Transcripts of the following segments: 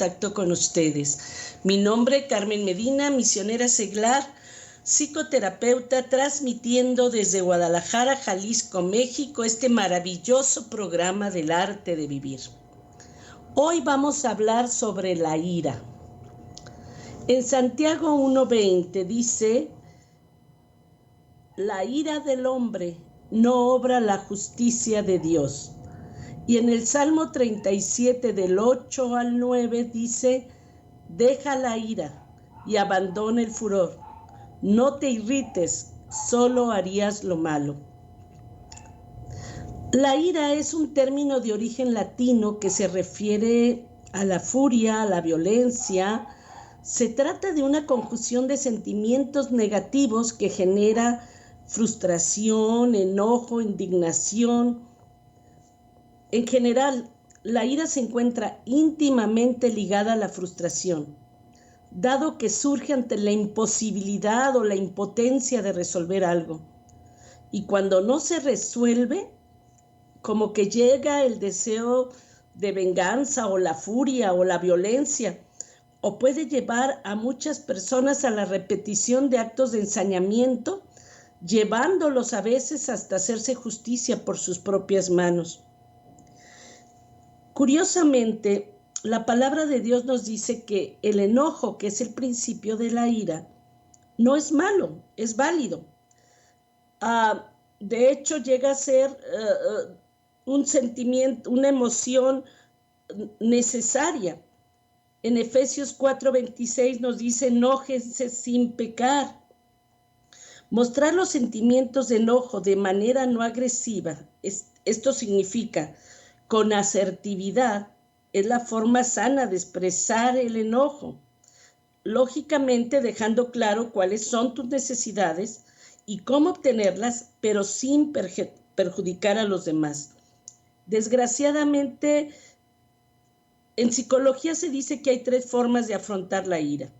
contacto con ustedes. Mi nombre, Carmen Medina, misionera seglar, psicoterapeuta, transmitiendo desde Guadalajara, Jalisco, México, este maravilloso programa del arte de vivir. Hoy vamos a hablar sobre la ira. En Santiago 1:20 dice: la ira del hombre no obra la justicia de Dios. Y en el Salmo 37 del 8 al 9 dice: deja la ira y abandona el furor. No te irrites, solo harías lo malo. La ira es un término de origen latino que se refiere a la furia, a la violencia. Se trata de una conjunción de sentimientos negativos que genera frustración, enojo, indignación. En general, la ira se encuentra íntimamente ligada a la frustración, dado que surge ante la imposibilidad o la impotencia de resolver algo. Y cuando no se resuelve, como que llega el deseo de venganza o la furia o la violencia, o puede llevar a muchas personas a la repetición de actos de ensañamiento, llevándolos a veces hasta hacerse justicia por sus propias manos. Curiosamente, la palabra de Dios nos dice que el enojo, que es el principio de la ira, no es malo, es válido. De hecho, llega a ser un sentimiento, una emoción necesaria. En Efesios 4:26 nos dice: enójense sin pecar. Mostrar los sentimientos de enojo de manera no agresiva, esto significa con asertividad, es la forma sana de expresar el enojo, lógicamente dejando claro cuáles son tus necesidades y cómo obtenerlas, pero sin perjudicar a los demás. Desgraciadamente, en psicología se dice que hay 3 formas de afrontar la ira: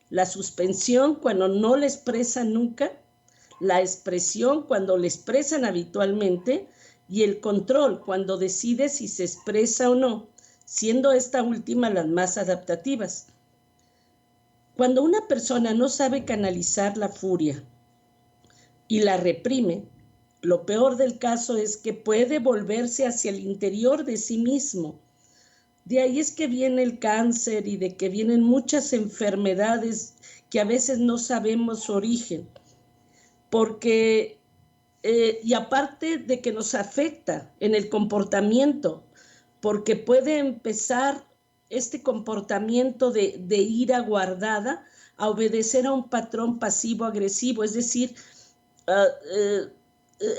la suspensión, cuando no la expresan nunca; la expresión, cuando la expresan habitualmente; y el control, cuando decide si se expresa o no, siendo esta última las más adaptativas. Cuando una persona no sabe canalizar la furia y la reprime, lo peor del caso es que puede volverse hacia el interior de sí mismo. De ahí es que viene el cáncer y de que vienen muchas enfermedades que a veces no sabemos su origen. Porque y aparte de que nos afecta en el comportamiento, porque puede empezar este comportamiento de ira guardada a obedecer a un patrón pasivo-agresivo, es decir,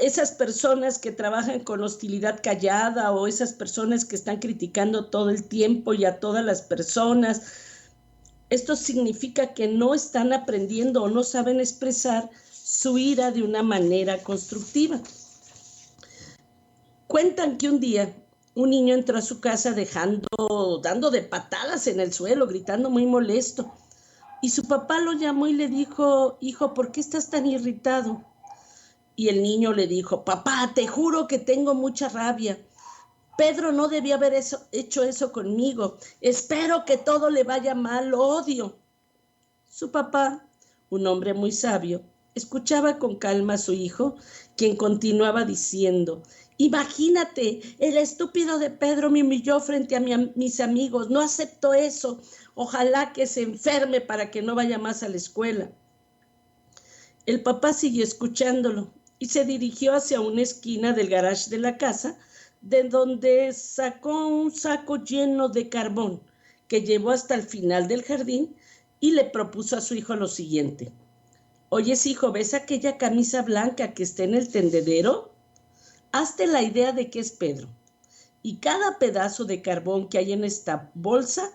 esas personas que trabajan con hostilidad callada o esas personas que están criticando todo el tiempo y a todas las personas. Esto significa que no están aprendiendo o no saben expresar su ira de una manera constructiva. Cuentan que un día un niño entró a su casa dando de patadas en el suelo, gritando muy molesto. Y su papá lo llamó y le dijo: hijo, ¿por qué estás tan irritado? Y el niño le dijo: papá, te juro que tengo mucha rabia. Pedro no debía haber hecho eso conmigo. Espero que todo le vaya mal, lo odio. Su papá, un hombre muy sabio, escuchaba con calma a su hijo, quien continuaba diciendo: imagínate, el estúpido de Pedro me humilló frente a mis amigos. No acepto eso. Ojalá que se enferme para que no vaya más a la escuela. El papá siguió escuchándolo y se dirigió hacia una esquina del garage de la casa, de donde sacó un saco lleno de carbón que llevó hasta el final del jardín y le propuso a su hijo lo siguiente: oyes, hijo, ¿ves aquella camisa blanca que está en el tendedero? Hazte la idea de que es Pedro, y cada pedazo de carbón que hay en esta bolsa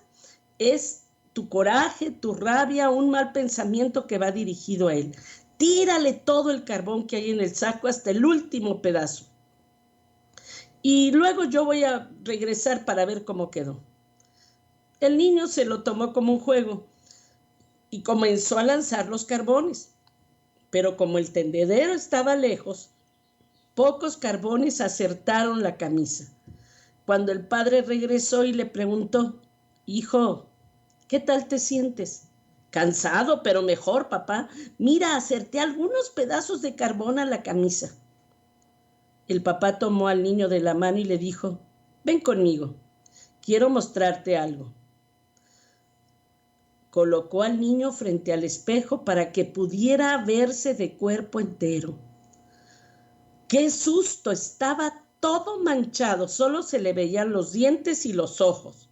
es tu coraje, tu rabia, un mal pensamiento que va dirigido a él. Tírale todo el carbón que hay en el saco hasta el último pedazo. Y luego yo voy a regresar para ver cómo quedó. El niño se lo tomó como un juego y comenzó a lanzar los carbones. Pero como el tendedero estaba lejos, pocos carbones acertaron la camisa. Cuando el padre regresó y le preguntó: hijo, ¿Qué tal te sientes? Cansado, pero mejor, papá. Mira, acerté algunos pedazos de carbón a la camisa. El papá tomó al niño de la mano y le dijo, ven conmigo, quiero mostrarte algo. Colocó al niño frente al espejo para que pudiera verse de cuerpo entero. ¡Qué susto! Estaba todo manchado, solo se le veían los dientes y los ojos.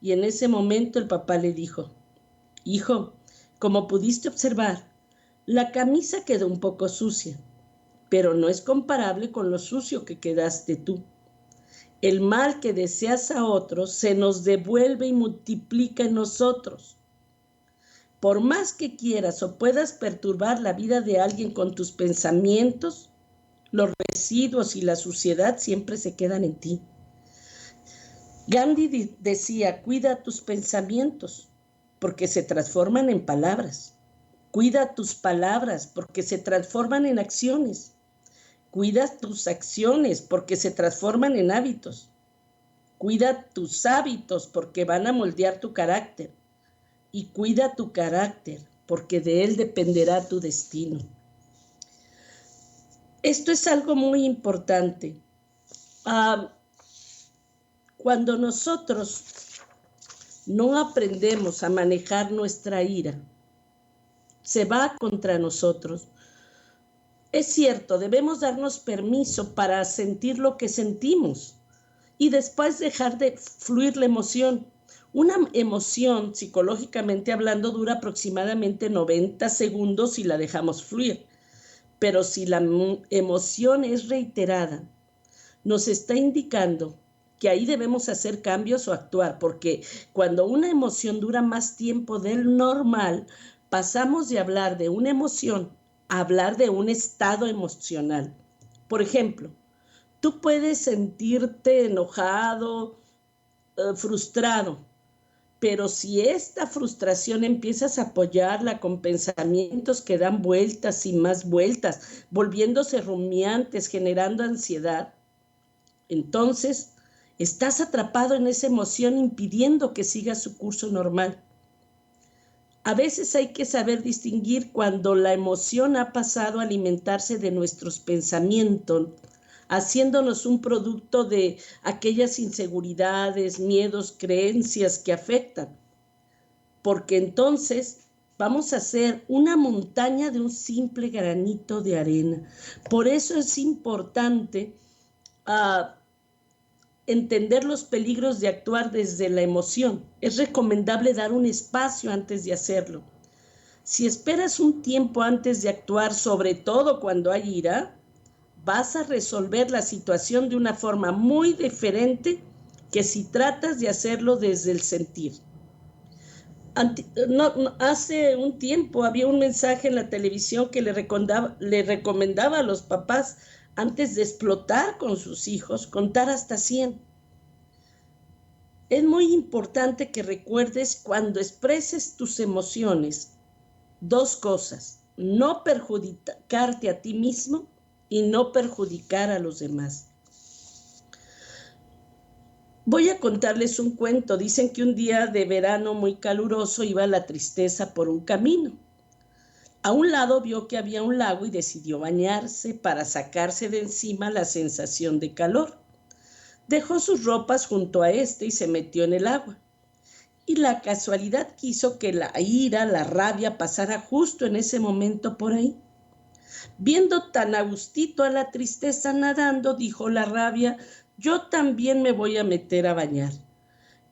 Y en ese momento el papá le dijo, hijo, como pudiste observar, la camisa quedó un poco sucia, pero no es comparable con lo sucio que quedaste tú. El mal que deseas a otros se nos devuelve y multiplica en nosotros. Por más que quieras o puedas perturbar la vida de alguien con tus pensamientos, los residuos y la suciedad siempre se quedan en ti. Gandhi decía, cuida tus pensamientos, porque se transforman en palabras. Cuida tus palabras, porque se transforman en acciones. Cuida tus acciones, porque se transforman en hábitos. Cuida tus hábitos, porque van a moldear tu carácter. Y cuida tu carácter, porque de él dependerá tu destino. Esto es algo muy importante. Cuando nosotros no aprendemos a manejar nuestra ira, se va contra nosotros. Es cierto, debemos darnos permiso para sentir lo que sentimos y después dejar de fluir la emoción. Una emoción, psicológicamente hablando, dura aproximadamente 90 segundos si la dejamos fluir. Pero si la emoción es reiterada, nos está indicando que ahí debemos hacer cambios o actuar, porque cuando una emoción dura más tiempo del normal, pasamos de hablar de una emoción a hablar de un estado emocional. Por ejemplo, tú puedes sentirte enojado, frustrado, pero si esta frustración empiezas a apoyarla con pensamientos que dan vueltas y más vueltas, volviéndose rumiantes, generando ansiedad, entonces estás atrapado en esa emoción impidiendo que siga su curso normal. A veces hay que saber distinguir cuando la emoción ha pasado a alimentarse de nuestros pensamientos, haciéndonos un producto de aquellas inseguridades, miedos, creencias que afectan. Porque entonces vamos a hacer una montaña de un simple granito de arena. Por eso es importante entender los peligros de actuar desde la emoción. Es recomendable dar un espacio antes de hacerlo. Si esperas un tiempo antes de actuar, sobre todo cuando hay ira, vas a resolver la situación de una forma muy diferente que si tratas de hacerlo desde el sentir. Hace un tiempo había un mensaje en la televisión que le recomendaba a los papás antes de explotar con sus hijos, contar hasta 100. Es muy importante que recuerdes cuando expreses tus emociones, 2 cosas, no perjudicarte a ti mismo y no perjudicar a los demás. Voy a contarles un cuento. Dicen que un día de verano muy caluroso iba la tristeza por un camino. A un lado vio que había un lago y decidió bañarse para sacarse de encima la sensación de calor. Dejó sus ropas junto a este y se metió en el agua. Y la casualidad quiso que la ira, la rabia pasara justo en ese momento por ahí. Viendo tan a gustito a la tristeza nadando, dijo la rabia, yo también me voy a meter a bañar.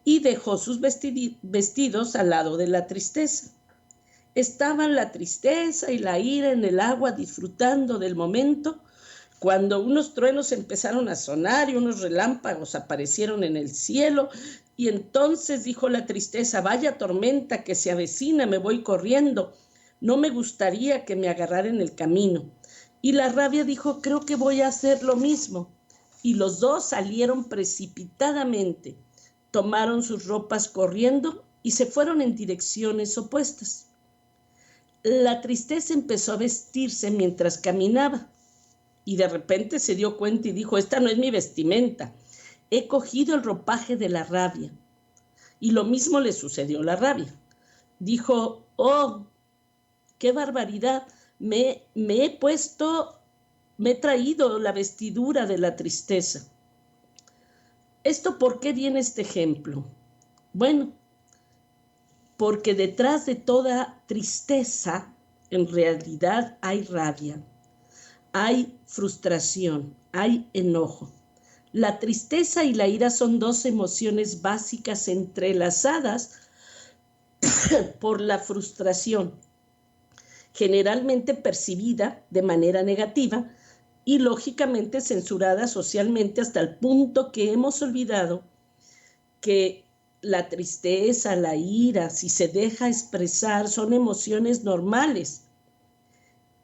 Y dejó sus vestidos al lado de la tristeza. Estaban la tristeza y la ira en el agua disfrutando del momento, cuando unos truenos empezaron a sonar y unos relámpagos aparecieron en el cielo, y entonces dijo la tristeza, vaya tormenta que se avecina, me voy corriendo, no me gustaría que me agarrara en el camino. Y la rabia dijo, creo que voy a hacer lo mismo. Y los dos salieron precipitadamente, tomaron sus ropas corriendo y se fueron en direcciones opuestas. La tristeza empezó a vestirse mientras caminaba y de repente se dio cuenta y dijo, esta no es mi vestimenta, he cogido el ropaje de la rabia. Y lo mismo le sucedió a la rabia. Dijo, oh, qué barbaridad, me he traído la vestidura de la tristeza. ¿Esto por qué viene este ejemplo? Bueno, porque detrás de toda tristeza, en realidad hay rabia, hay frustración, hay enojo. La tristeza y la ira son dos emociones básicas entrelazadas por la frustración, generalmente percibida de manera negativa y lógicamente censurada socialmente hasta el punto que hemos olvidado que la tristeza, la ira, si se deja expresar, son emociones normales.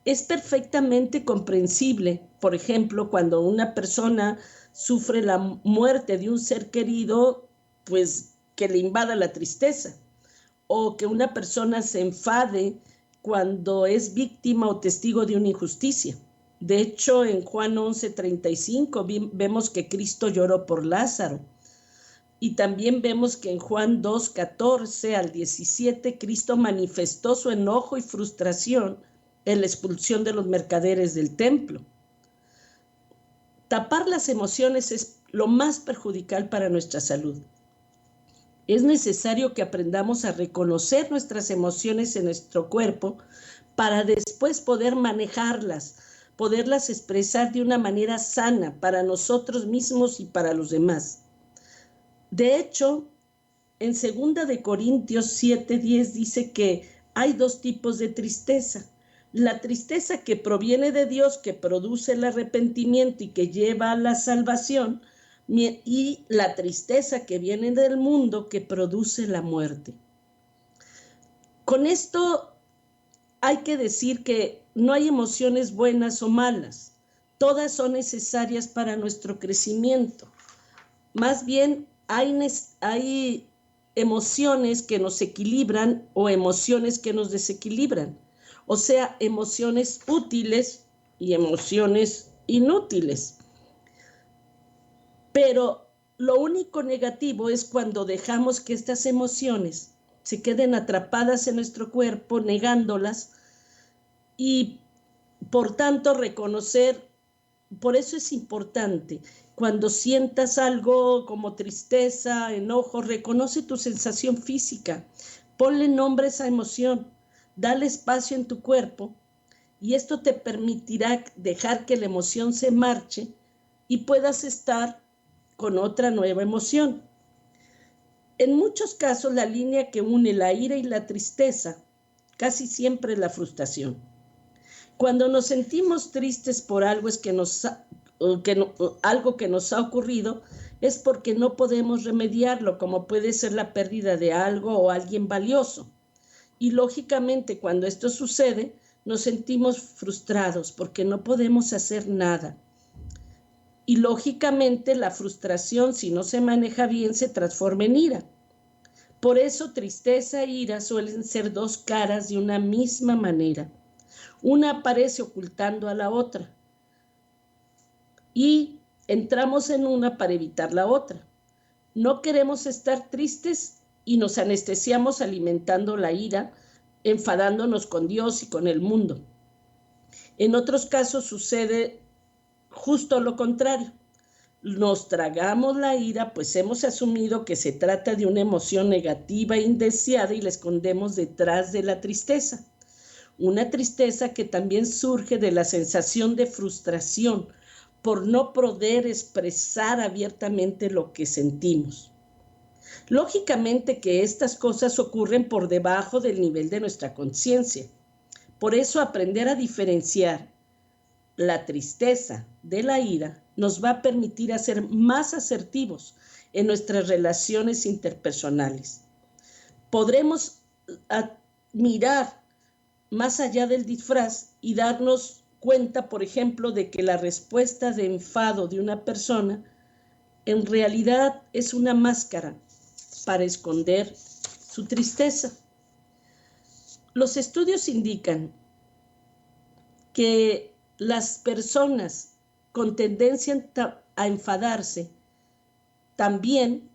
Es perfectamente comprensible, por ejemplo, cuando una persona sufre la muerte de un ser querido, pues que le invada la tristeza, o que una persona se enfade cuando es víctima o testigo de una injusticia. De hecho, en Juan 11:35 vemos que Cristo lloró por Lázaro. Y también vemos que en Juan 2:14 al 17, Cristo manifestó su enojo y frustración en la expulsión de los mercaderes del templo. Tapar las emociones es lo más perjudicial para nuestra salud. Es necesario que aprendamos a reconocer nuestras emociones en nuestro cuerpo para después poder manejarlas, poderlas expresar de una manera sana para nosotros mismos y para los demás. De hecho, en 2 de Corintios 7:10 dice que hay dos tipos de tristeza. La tristeza que proviene de Dios, que produce el arrepentimiento y que lleva a la salvación, y la tristeza que viene del mundo, que produce la muerte. Con esto hay que decir que no hay emociones buenas o malas. Todas son necesarias para nuestro crecimiento. Más bien, hay emociones que nos equilibran o emociones que nos desequilibran. O sea, emociones útiles y emociones inútiles. Pero lo único negativo es cuando dejamos que estas emociones se queden atrapadas en nuestro cuerpo, negándolas, y por tanto reconocer. Por eso es importante, cuando sientas algo como tristeza, enojo, reconoce tu sensación física, ponle nombre a esa emoción, dale espacio en tu cuerpo, y esto te permitirá dejar que la emoción se marche y puedas estar con otra nueva emoción. En muchos casos, la línea que une la ira y la tristeza casi siempre es la frustración. Cuando nos sentimos tristes por algo algo que nos ha ocurrido, es porque no podemos remediarlo, como puede ser la pérdida de algo o alguien valioso. Y lógicamente, cuando esto sucede, nos sentimos frustrados porque no podemos hacer nada. Y lógicamente, la frustración, si no se maneja bien, se transforma en ira. Por eso, tristeza e ira suelen ser dos caras de una misma manera. Una aparece ocultando a la otra y entramos en una para evitar la otra. No queremos estar tristes y nos anestesiamos alimentando la ira, enfadándonos con Dios y con el mundo. En otros casos sucede justo lo contrario. Nos tragamos la ira, pues hemos asumido que se trata de una emoción negativa e indeseada y la escondemos detrás de la tristeza. Una tristeza que también surge de la sensación de frustración por no poder expresar abiertamente lo que sentimos. Lógicamente que estas cosas ocurren por debajo del nivel de nuestra conciencia. Por eso aprender a diferenciar la tristeza de la ira nos va a permitir ser más asertivos en nuestras relaciones interpersonales. Podremos mirar más allá del disfraz y darnos cuenta, por ejemplo, de que la respuesta de enfado de una persona en realidad es una máscara para esconder su tristeza. Los estudios indican que las personas con tendencia a enfadarse también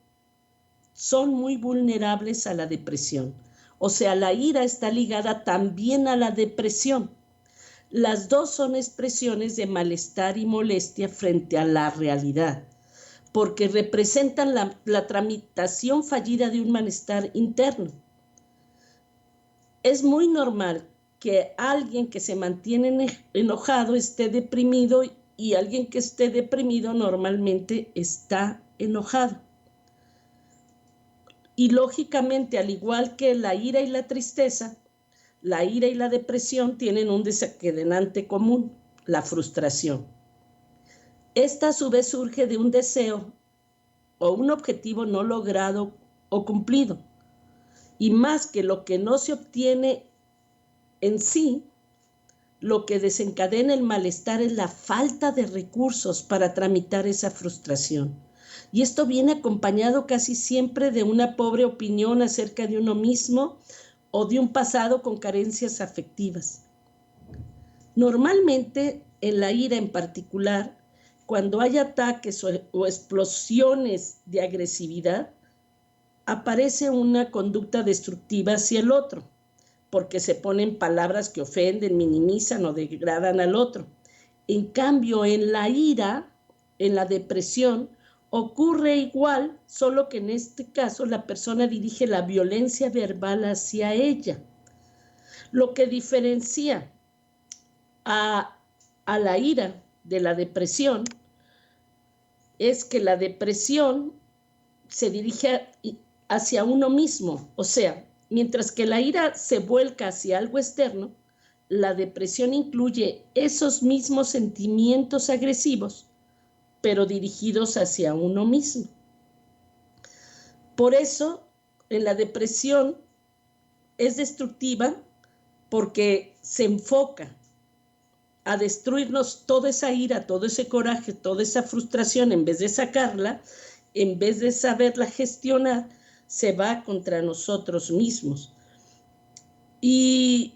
son muy vulnerables a la depresión. O sea, la ira está ligada también a la depresión. Las dos son expresiones de malestar y molestia frente a la realidad, porque representan la tramitación fallida de un malestar interno. Es muy normal que alguien que se mantiene enojado esté deprimido, y alguien que esté deprimido normalmente está enojado. Y lógicamente, al igual que la ira y la tristeza, la ira y la depresión tienen un desencadenante común: la frustración. Esta a su vez surge de un deseo o un objetivo no logrado o cumplido. Y más que lo que no se obtiene en sí, lo que desencadena el malestar es la falta de recursos para tramitar esa frustración. Y esto viene acompañado casi siempre de una pobre opinión acerca de uno mismo o de un pasado con carencias afectivas. Normalmente, en la ira en particular, cuando hay ataques o explosiones de agresividad, aparece una conducta destructiva hacia el otro, porque se ponen palabras que ofenden, minimizan o degradan al otro. En cambio, en la ira, en la depresión, ocurre igual, solo que en este caso la persona dirige la violencia verbal hacia ella. Lo que diferencia a la ira de la depresión es que la depresión se dirige hacia uno mismo. O sea, mientras que la ira se vuelca hacia algo externo, la depresión incluye esos mismos sentimientos agresivos, pero dirigidos hacia uno mismo. Por eso, en la depresión es destructiva, porque se enfoca a destruirnos toda esa ira, todo ese coraje, toda esa frustración. En vez de sacarla, en vez de saberla gestionar, se va contra nosotros mismos. Y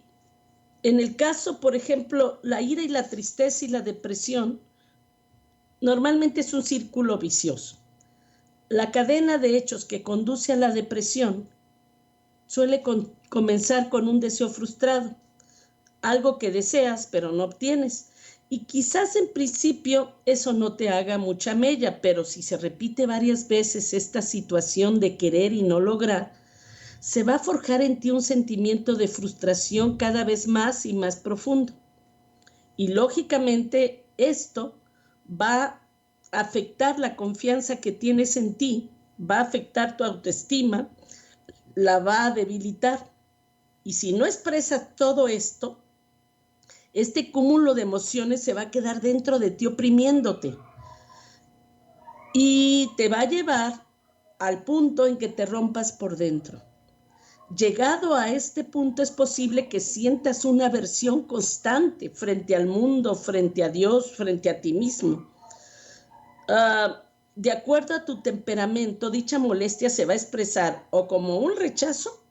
en el caso, por ejemplo, la ira y la tristeza y la depresión, normalmente es un círculo vicioso. La cadena de hechos que conduce a la depresión suele comenzar con un deseo frustrado, algo que deseas pero no obtienes. Y quizás en principio eso no te haga mucha mella, pero si se repite varias veces esta situación de querer y no lograr, se va a forjar en ti un sentimiento de frustración cada vez más y más profundo. Y lógicamente esto va a afectar la confianza que tienes en ti, va a afectar tu autoestima, la va a debilitar. Y si no expresas todo esto, este cúmulo de emociones se va a quedar dentro de ti oprimiéndote y te va a llevar al punto en que te rompas por dentro. Llegado a este punto, es posible que sientas una aversión constante frente al mundo, frente a Dios, frente a ti mismo. De acuerdo a tu temperamento, dicha molestia se va a expresar o como un rechazo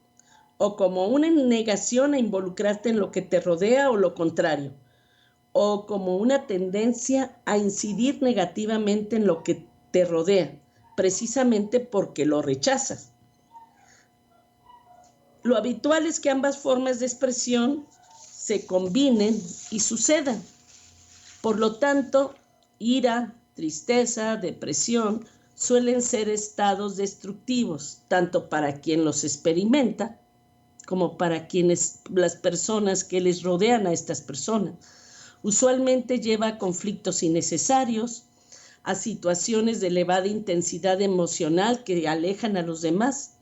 o como una negación a involucrarte en lo que te rodea, o lo contrario, o como una tendencia a incidir negativamente en lo que te rodea, precisamente porque lo rechazas. Lo habitual es que ambas formas de expresión se combinen y sucedan. Por lo tanto, ira, tristeza, depresión suelen ser estados destructivos, tanto para quien los experimenta como para las personas que les rodean a estas personas. Usualmente lleva a conflictos innecesarios, a situaciones de elevada intensidad emocional que alejan a los demás.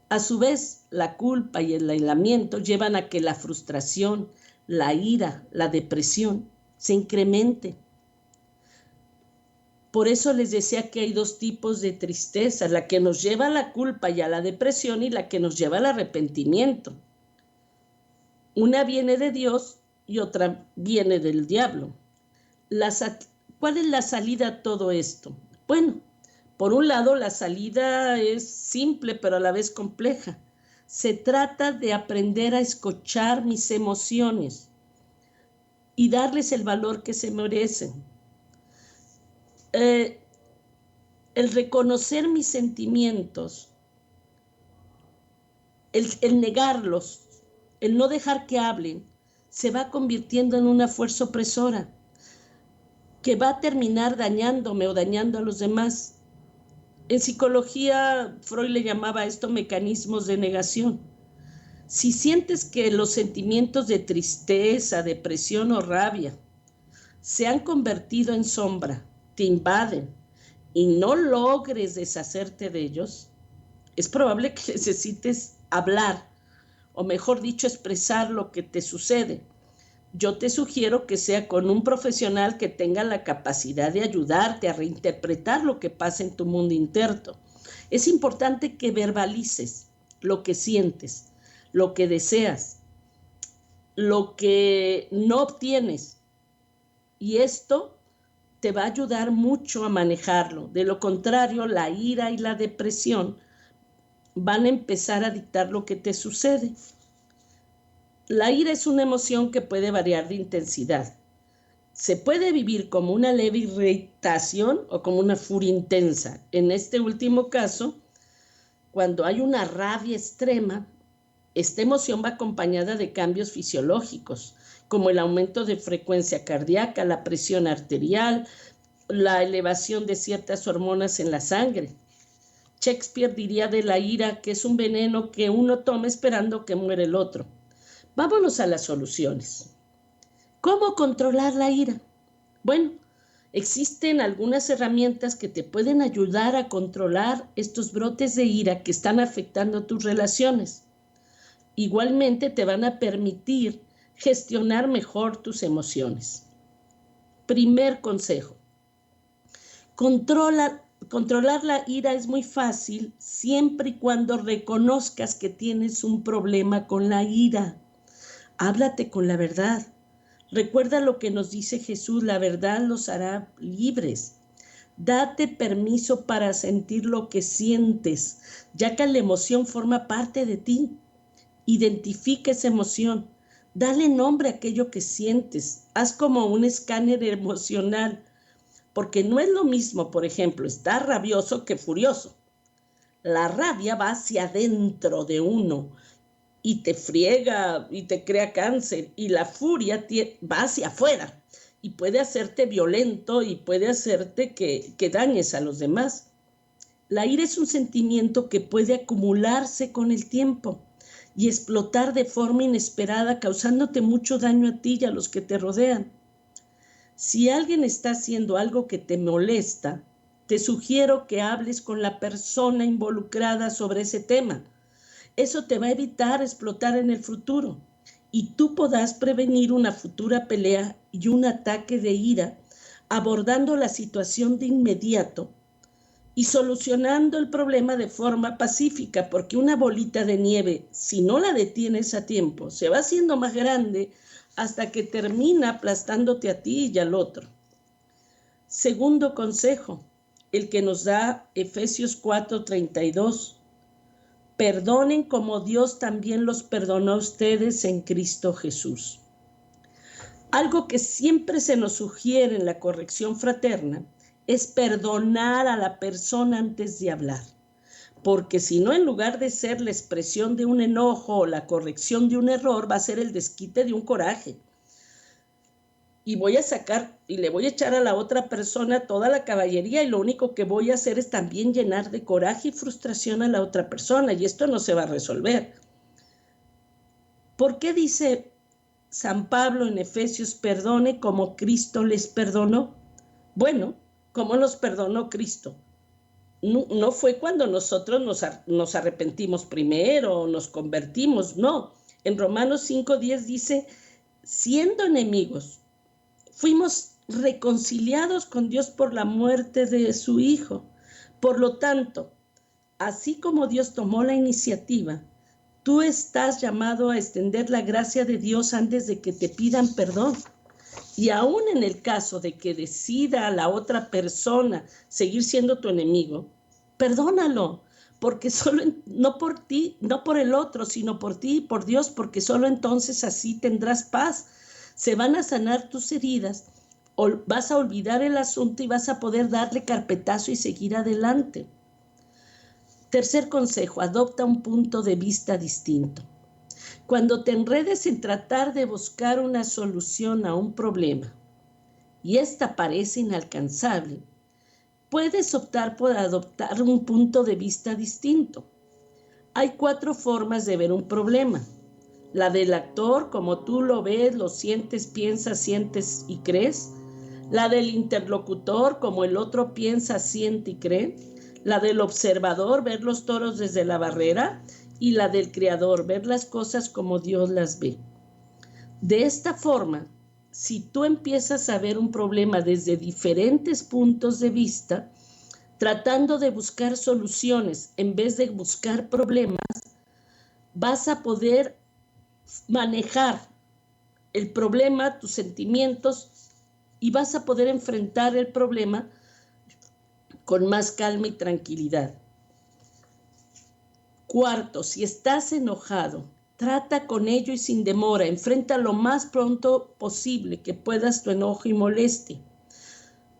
A su vez, la culpa y el aislamiento llevan a que la frustración, la ira, la depresión se incremente. Por eso les decía que hay dos tipos de tristeza: la que nos lleva a la culpa y a la depresión, y la que nos lleva al arrepentimiento. Una viene de Dios y otra viene del diablo. ¿Cuál es la salida a todo esto? Bueno, por un lado, la salida es simple pero a la vez compleja. Se trata de aprender a escuchar mis emociones y darles el valor que se merecen. El reconocer mis sentimientos el negarlos, el no dejar que hablen, se va convirtiendo en una fuerza opresora que va a terminar dañándome o dañando a los demás. En psicología, Freud le llamaba a esto mecanismos de negación. Si sientes que los sentimientos de tristeza, depresión o rabia se han convertido en sombra, te invaden y no logres deshacerte de ellos, es probable que necesites hablar, o mejor dicho, expresar lo que te sucede. Yo te sugiero que sea con un profesional que tenga la capacidad de ayudarte a reinterpretar lo que pasa en tu mundo interno. Es importante que verbalices lo que sientes, lo que deseas, lo que no obtienes. Y esto te va a ayudar mucho a manejarlo. De lo contrario, la ira y la depresión van a empezar a dictar lo que te sucede. La ira es una emoción que puede variar de intensidad. Se puede vivir como una leve irritación o como una furia intensa. En este último caso, cuando hay una rabia extrema, esta emoción va acompañada de cambios fisiológicos, como el aumento de frecuencia cardíaca, la presión arterial, la elevación de ciertas hormonas en la sangre. Shakespeare diría de la ira que es un veneno que uno toma esperando que muera el otro. Vámonos a las soluciones. ¿Cómo controlar la ira? Bueno, existen algunas herramientas que te pueden ayudar a controlar estos brotes de ira que están afectando tus relaciones. Igualmente te van a permitir gestionar mejor tus emociones. Primer consejo. Controlar la ira es muy fácil siempre y cuando reconozcas que tienes un problema con la ira. Háblate con la verdad. Recuerda lo que nos dice Jesús, la verdad los hará libres. Date permiso para sentir lo que sientes, ya que la emoción forma parte de ti. Identifica esa emoción. Dale nombre a aquello que sientes. Haz como un escáner emocional, porque no es lo mismo, por ejemplo, estar rabioso que furioso. La rabia va hacia adentro de uno y te friega y te crea cáncer, y la furia va hacia afuera y puede hacerte violento y puede hacerte que dañes a los demás. La ira es un sentimiento que puede acumularse con el tiempo y explotar de forma inesperada, causándote mucho daño a ti y a los que te rodean. Si alguien está haciendo algo que te molesta, te sugiero que hables con la persona involucrada sobre ese tema. Eso te va a evitar explotar en el futuro y tú podrás prevenir una futura pelea y un ataque de ira, abordando la situación de inmediato y solucionando el problema de forma pacífica, porque una bolita de nieve, si no la detienes a tiempo, se va haciendo más grande hasta que termina aplastándote a ti y al otro. Segundo consejo, el que nos da Efesios 4:32. Perdonen como Dios también los perdonó a ustedes en Cristo Jesús. Algo que siempre se nos sugiere en la corrección fraterna es perdonar a la persona antes de hablar, porque si no, en lugar de ser la expresión de un enojo o la corrección de un error, va a ser el desquite de un coraje. Y voy a sacar y le voy a echar a la otra persona toda la caballería, y lo único que voy a hacer es también llenar de coraje y frustración a la otra persona, y esto no se va a resolver. ¿Por qué dice San Pablo en Efesios, perdone como Cristo les perdonó? Bueno, ¿cómo nos perdonó Cristo? No fue cuando nosotros nos arrepentimos primero, nos convertimos, no. En Romanos 5:10 dice, siendo enemigos, fuimos reconciliados con Dios por la muerte de su Hijo. Por lo tanto, así como Dios tomó la iniciativa, tú estás llamado a extender la gracia de Dios antes de que te pidan perdón. Y aún en el caso de que decida la otra persona seguir siendo tu enemigo, perdónalo, porque no por ti, no por el otro, sino por ti y por Dios, porque solo entonces así tendrás paz. Se van a sanar tus heridas, vas a olvidar el asunto y vas a poder darle carpetazo y seguir adelante. Tercer consejo, adopta un punto de vista distinto. Cuando te enredes en tratar de buscar una solución a un problema y esta parece inalcanzable, puedes optar por adoptar un punto de vista distinto. Hay 4 formas de ver un problema. La del actor, como tú lo ves, lo sientes, piensas, sientes y crees. La del interlocutor, como el otro piensa, siente y cree. La del observador, ver los toros desde la barrera. Y la del creador, ver las cosas como Dios las ve. De esta forma, si tú empiezas a ver un problema desde diferentes puntos de vista, tratando de buscar soluciones en vez de buscar problemas, vas a poder manejar el problema, tus sentimientos, y vas a poder enfrentar el problema con más calma y tranquilidad. Cuarto, si estás enojado, trata con ello y sin demora, enfrenta lo más pronto posible que puedas tu enojo y molestia.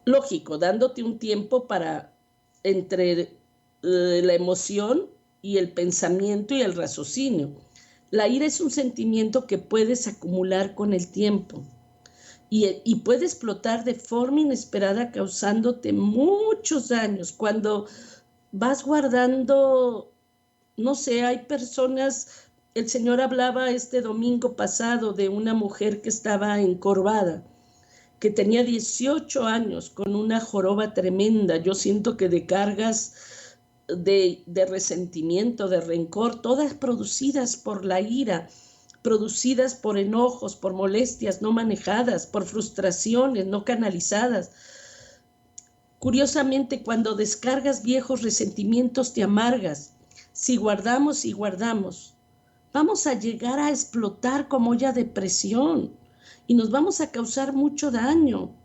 Lógico, dándote un tiempo para entre la emoción y el pensamiento y el raciocinio. La ira es un sentimiento que puedes acumular con el tiempo y puede explotar de forma inesperada causándote muchos daños. Cuando vas guardando, no sé, hay personas, el Señor hablaba este domingo pasado de una mujer que estaba encorvada, que tenía 18 años con una joroba tremenda. Yo siento que de cargas de resentimiento, de rencor, todas producidas por la ira, producidas por enojos, por molestias no manejadas, por frustraciones no canalizadas. Curiosamente, cuando descargas viejos resentimientos te amargas. Si guardamos y guardamos, vamos a llegar a explotar como olla de presión y nos vamos a causar mucho daño.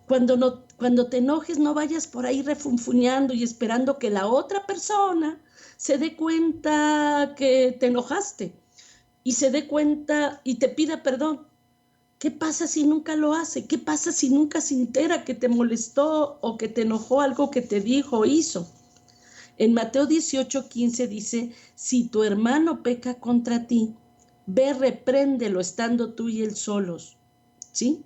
Cuando te enojes, no vayas por ahí refunfuñando y esperando que la otra persona se dé cuenta que te enojaste y se dé cuenta y te pida perdón. ¿Qué pasa si nunca lo hace? ¿Qué pasa si nunca se entera que te molestó o que te enojó algo que te dijo o hizo? En Mateo 18:15 dice, si tu hermano peca contra ti, ve, repréndelo estando tú y él solos. ¿Sí?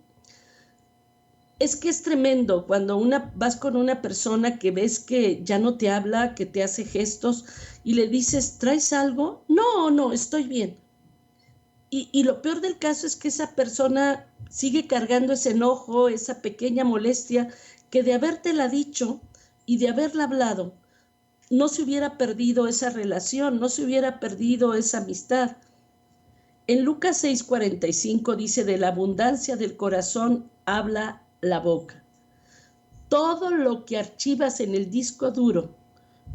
Es que es tremendo cuando vas con una persona que ves que ya no te habla, que te hace gestos y le dices, ¿traes algo? No, estoy bien. Y lo peor del caso es que esa persona sigue cargando ese enojo, esa pequeña molestia, que de habértela dicho y de haberla hablado, no se hubiera perdido esa relación, no se hubiera perdido esa amistad. En Lucas 6:45 dice, de la abundancia del corazón habla la boca. Todo lo que archivas en el disco duro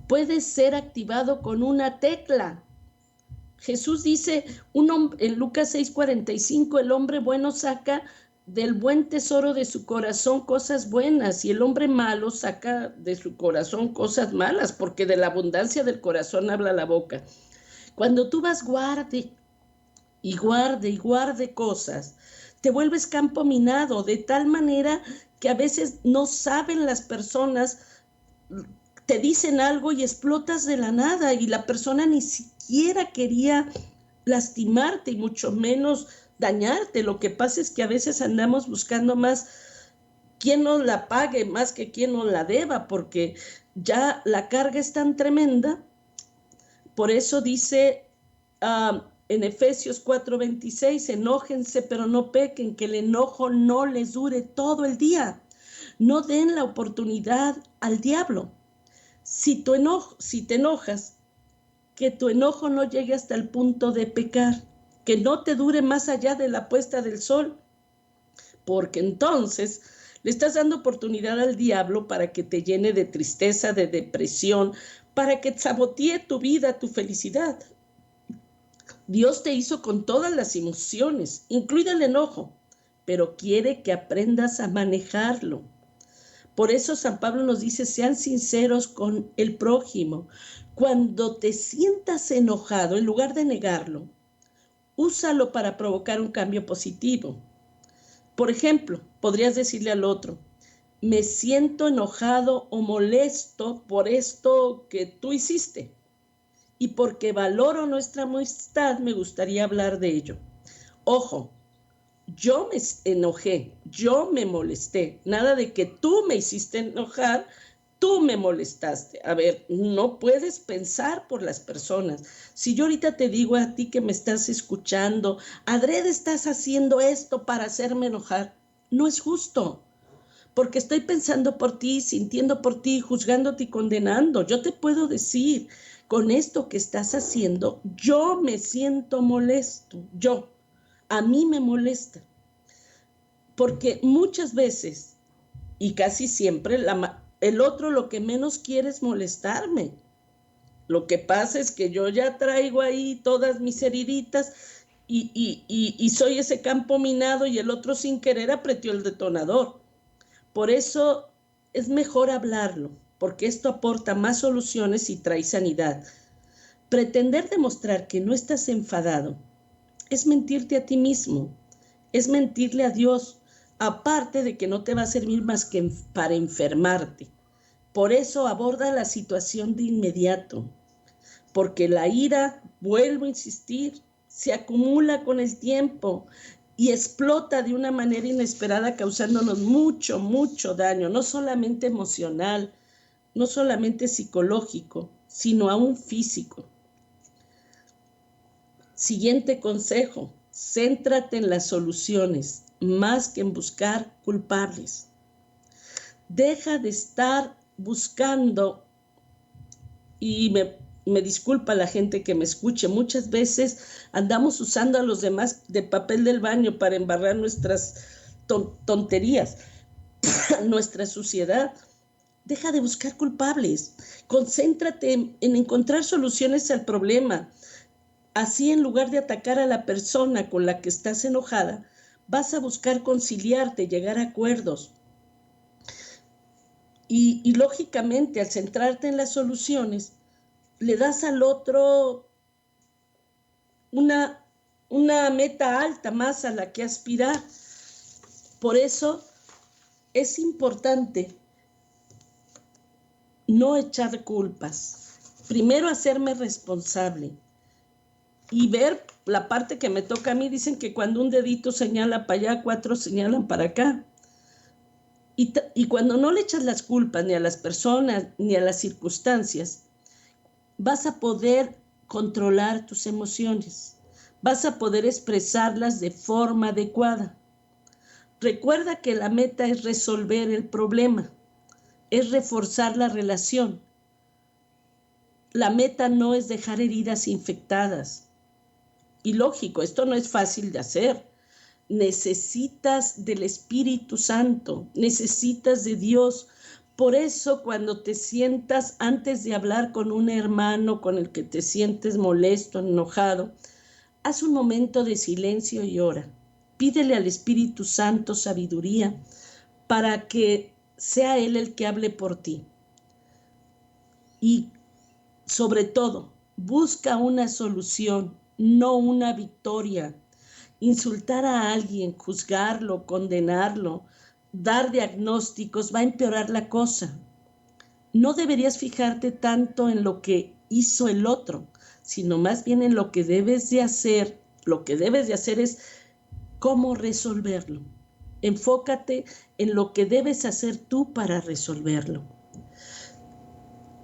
puede ser activado con una tecla. Jesús dice en Lucas 6:45, el hombre bueno saca del buen tesoro de su corazón cosas buenas y el hombre malo saca de su corazón cosas malas, porque de la abundancia del corazón habla la boca. Cuando tú vas guarde y guarde cosas, te vuelves campo minado, de tal manera que a veces no saben las personas, te dicen algo y explotas de la nada y la persona ni siquiera quería lastimarte y mucho menos dañarte. Lo que pasa es que a veces andamos buscando más quién nos la pague más que quién nos la deba, porque ya la carga es tan tremenda. Por eso dice en Efesios 4:26, enójense pero no pequen, que el enojo no les dure todo el día. No den la oportunidad al diablo. Si te enojas, que tu enojo no llegue hasta el punto de pecar, que no te dure más allá de la puesta del sol, porque entonces le estás dando oportunidad al diablo para que te llene de tristeza, de depresión, para que sabotee tu vida, tu felicidad. Dios te hizo con todas las emociones, incluido el enojo, pero quiere que aprendas a manejarlo. Por eso San Pablo nos dice, sean sinceros con el prójimo. Cuando te sientas enojado, en lugar de negarlo, úsalo para provocar un cambio positivo. Por ejemplo, podrías decirle al otro, me siento enojado o molesto por esto que tú hiciste. Y porque valoro nuestra amistad, me gustaría hablar de ello. Ojo, yo me enojé, yo me molesté. Nada de que tú me hiciste enojar, tú me molestaste. A ver, no puedes pensar por las personas. Si yo ahorita te digo a ti que me estás escuchando, adrede estás haciendo esto para hacerme enojar, no es justo. Porque estoy pensando por ti, sintiendo por ti, juzgándote y condenando. Yo te puedo decir, con esto que estás haciendo, yo me siento molesto, a mí me molesta. Porque muchas veces, y casi siempre, el otro lo que menos quiere es molestarme. Lo que pasa es que yo ya traigo ahí todas mis heriditas y soy ese campo minado y el otro sin querer apretó el detonador. Por eso es mejor hablarlo, porque esto aporta más soluciones y trae sanidad. Pretender demostrar que no estás enfadado es mentirte a ti mismo, es mentirle a Dios, aparte de que no te va a servir más que para enfermarte. Por eso aborda la situación de inmediato, porque la ira, vuelvo a insistir, se acumula con el tiempo y explota de una manera inesperada, causándonos mucho, mucho daño, no solamente emocional, no solamente psicológico, sino aún físico. Siguiente consejo, céntrate en las soluciones más que en buscar culpables. Deja de estar buscando, y me disculpa la gente que me escuche, muchas veces andamos usando a los demás de papel del baño para embarrar nuestras tonterías, nuestra suciedad. Deja de buscar culpables, concéntrate en encontrar soluciones al problema. Así, en lugar de atacar a la persona con la que estás enojada, vas a buscar conciliarte, llegar a acuerdos. Y lógicamente, al centrarte en las soluciones, le das al otro una meta alta más a la que aspirar. Por eso es importante no echar culpas. Primero, hacerme responsable y ver la parte que me toca a mí. Dicen que cuando un dedito señala para allá, 4 señalan para acá. Y cuando no le echas las culpas ni a las personas ni a las circunstancias, vas a poder controlar tus emociones, vas a poder expresarlas de forma adecuada. Recuerda que la meta es resolver el problema, es reforzar la relación. La meta no es dejar heridas infectadas. Y lógico, esto no es fácil de hacer. Necesitas del Espíritu Santo, necesitas de Dios. Por eso, cuando te sientas, antes de hablar con un hermano con el que te sientes molesto, enojado, haz un momento de silencio y ora. Pídele al Espíritu Santo sabiduría para que sea Él el que hable por ti. Y sobre todo, busca una solución, no una victoria. Insultar a alguien, juzgarlo, condenarlo, dar diagnósticos va a empeorar la cosa. No deberías fijarte tanto en lo que hizo el otro, sino más bien en lo que debes de hacer. Lo que debes de hacer es cómo resolverlo. Enfócate en lo que debes hacer tú para resolverlo.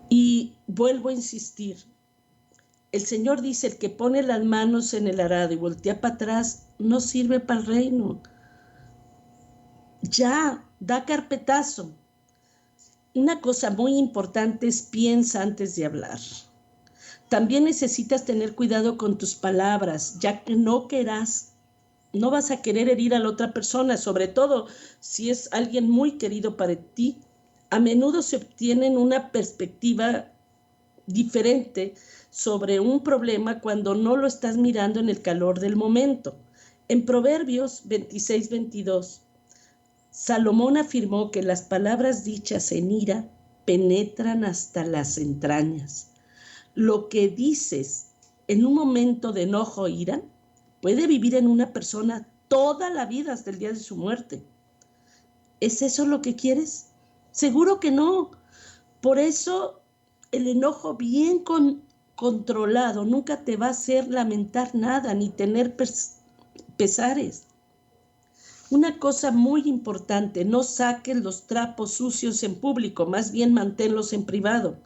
Y vuelvo a insistir, el Señor dice, el que pone las manos en el arado y voltea para atrás, no sirve para el reino. Ya, da carpetazo. Una cosa muy importante es piensa antes de hablar. También necesitas tener cuidado con tus palabras, ya que no vas a querer herir a la otra persona, sobre todo si es alguien muy querido para ti. A menudo se obtiene una perspectiva diferente sobre un problema cuando no lo estás mirando en el calor del momento. En Proverbios 26:22, Salomón afirmó que las palabras dichas en ira penetran hasta las entrañas. Lo que dices en un momento de enojo o ira puede vivir en una persona toda la vida hasta el día de su muerte. ¿Es eso lo que quieres? Seguro que no. Por eso el enojo bien controlado nunca te va a hacer lamentar nada ni tener pesares. Una cosa muy importante, no saques los trapos sucios en público, más bien manténlos en privado.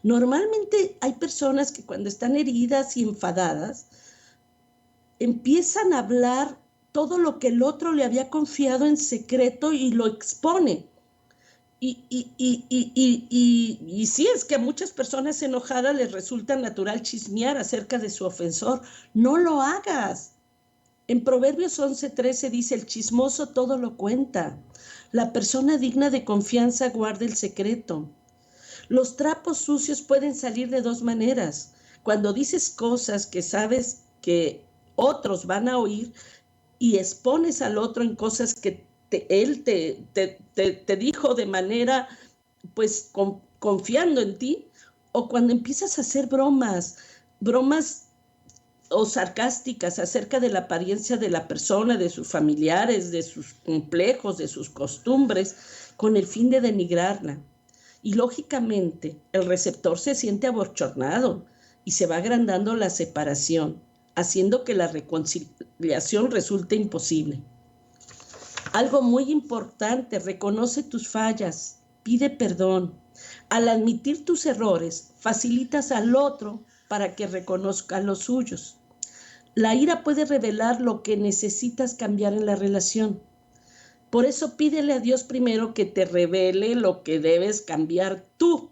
Normalmente hay personas que cuando están heridas y enfadadas, empiezan a hablar todo lo que el otro le había confiado en secreto y lo expone. Y sí, es que a muchas personas enojadas les resulta natural chismear acerca de su ofensor. No lo hagas. En Proverbios 11:13 dice, el chismoso todo lo cuenta. La persona digna de confianza guarda el secreto. Los trapos sucios pueden salir de dos maneras. Cuando dices cosas que sabes que otros van a oír y expones al otro en cosas que él te dijo de manera, pues, confiando en ti, o cuando empiezas a hacer bromas o sarcásticas acerca de la apariencia de la persona, de sus familiares, de sus complejos, de sus costumbres, con el fin de denigrarla. Y lógicamente el receptor se siente abochornado y se va agrandando la separación, haciendo que la reconciliación resulte imposible. Algo muy importante, reconoce tus fallas, pide perdón. Al admitir tus errores, facilitas al otro para que reconozca los suyos. La ira puede revelar lo que necesitas cambiar en la relación. Por eso pídele a Dios primero que te revele lo que debes cambiar tú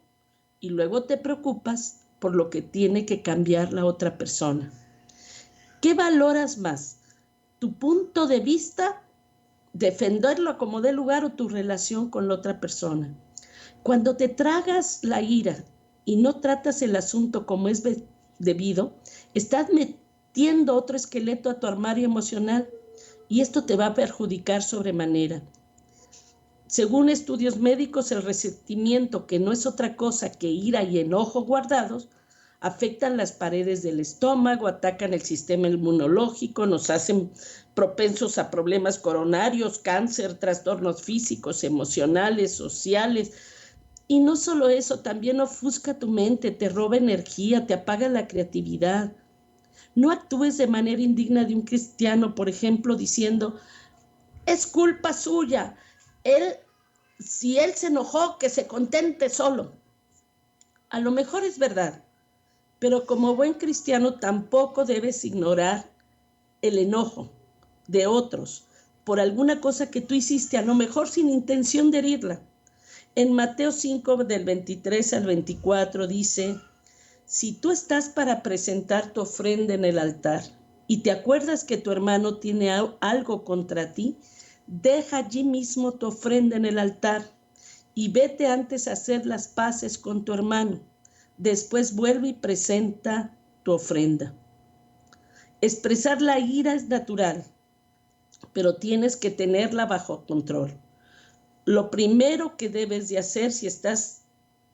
y luego te preocupas por lo que tiene que cambiar la otra persona. ¿Qué valoras más? ¿Tu punto de vista, defenderlo como dé lugar, o tu relación con la otra persona? Cuando te tragas la ira y no tratas el asunto como es debido, estás metiendo otro esqueleto a tu armario emocional y esto te va a perjudicar sobremanera. Según estudios médicos, el resentimiento, que no es otra cosa que ira y enojo guardados, afectan las paredes del estómago, atacan el sistema inmunológico, nos hacen propensos a problemas coronarios, cáncer, trastornos físicos, emocionales, sociales. Y no solo eso, también ofusca tu mente, te roba energía, te apaga la creatividad. No actúes de manera indigna de un cristiano, por ejemplo, diciendo, es culpa suya, si él se enojó, que se contente solo. A lo mejor es verdad, pero como buen cristiano tampoco debes ignorar el enojo de otros por alguna cosa que tú hiciste, a lo mejor sin intención de herirla. En Mateo 5, del 23 al 24 dice, si tú estás para presentar tu ofrenda en el altar y te acuerdas que tu hermano tiene algo contra ti, deja allí mismo tu ofrenda en el altar y vete antes a hacer las paces con tu hermano. Después vuelve y presenta tu ofrenda. Expresar la ira es natural, pero tienes que tenerla bajo control. Lo primero que debes de hacer si estás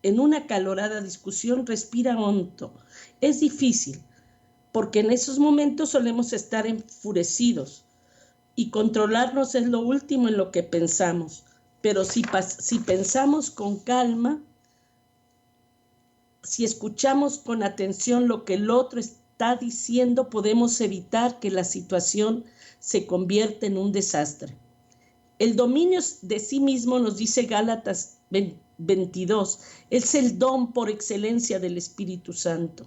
en una acalorada discusión, respira hondo. Es difícil, porque en esos momentos solemos estar enfurecidos y controlarnos es lo último en lo que pensamos. Pero si pensamos con calma, si escuchamos con atención lo que el otro está diciendo, podemos evitar que la situación se convierta en un desastre. El dominio de sí mismo, nos dice Gálatas 22, es el don por excelencia del Espíritu Santo.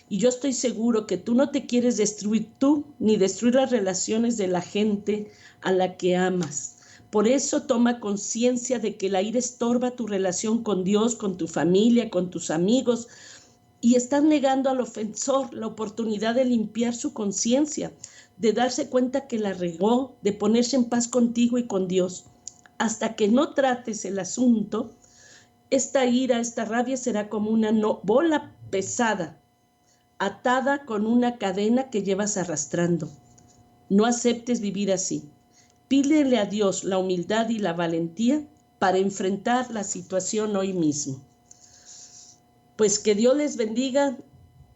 Y yo estoy seguro que tú no te quieres destruir tú, ni destruir las relaciones de la gente a la que amas. Por eso toma conciencia de que la ira estorba tu relación con Dios, con tu familia, con tus amigos, y estás negando al ofensor la oportunidad de limpiar su conciencia, de darse cuenta que la regó, de ponerse en paz contigo y con Dios. Hasta que no trates el asunto, esta ira, esta rabia será como una bola pesada, atada con una cadena que llevas arrastrando. No aceptes vivir así. Pídele a Dios la humildad y la valentía para enfrentar la situación hoy mismo. Pues que Dios les bendiga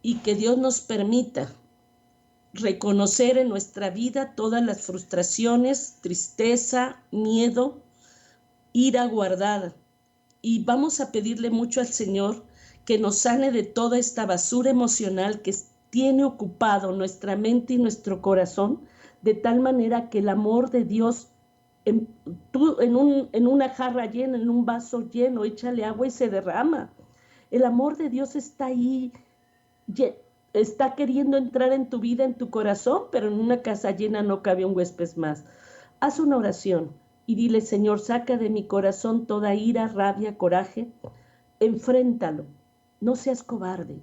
y que Dios nos permita reconocer en nuestra vida todas las frustraciones, tristeza, miedo, ira guardada. Y vamos a pedirle mucho al Señor que nos sane de toda esta basura emocional que tiene ocupado nuestra mente y nuestro corazón, de tal manera que el amor de Dios, en una jarra llena, en un vaso lleno, échale agua y se derrama. El amor de Dios está ahí, está queriendo entrar en tu vida, en tu corazón, pero en una casa llena no cabe un huésped más. Haz una oración y dile: Señor, saca de mi corazón toda ira, rabia, coraje. Enfréntalo, no seas cobarde.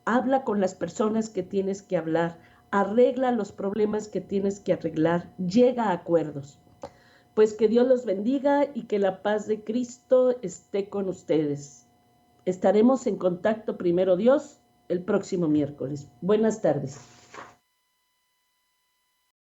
Habla con las personas que tienes que hablar, arregla los problemas que tienes que arreglar, llega a acuerdos. Pues que Dios los bendiga y que la paz de Cristo esté con ustedes. Estaremos en contacto, primero Dios, el próximo miércoles. Buenas tardes.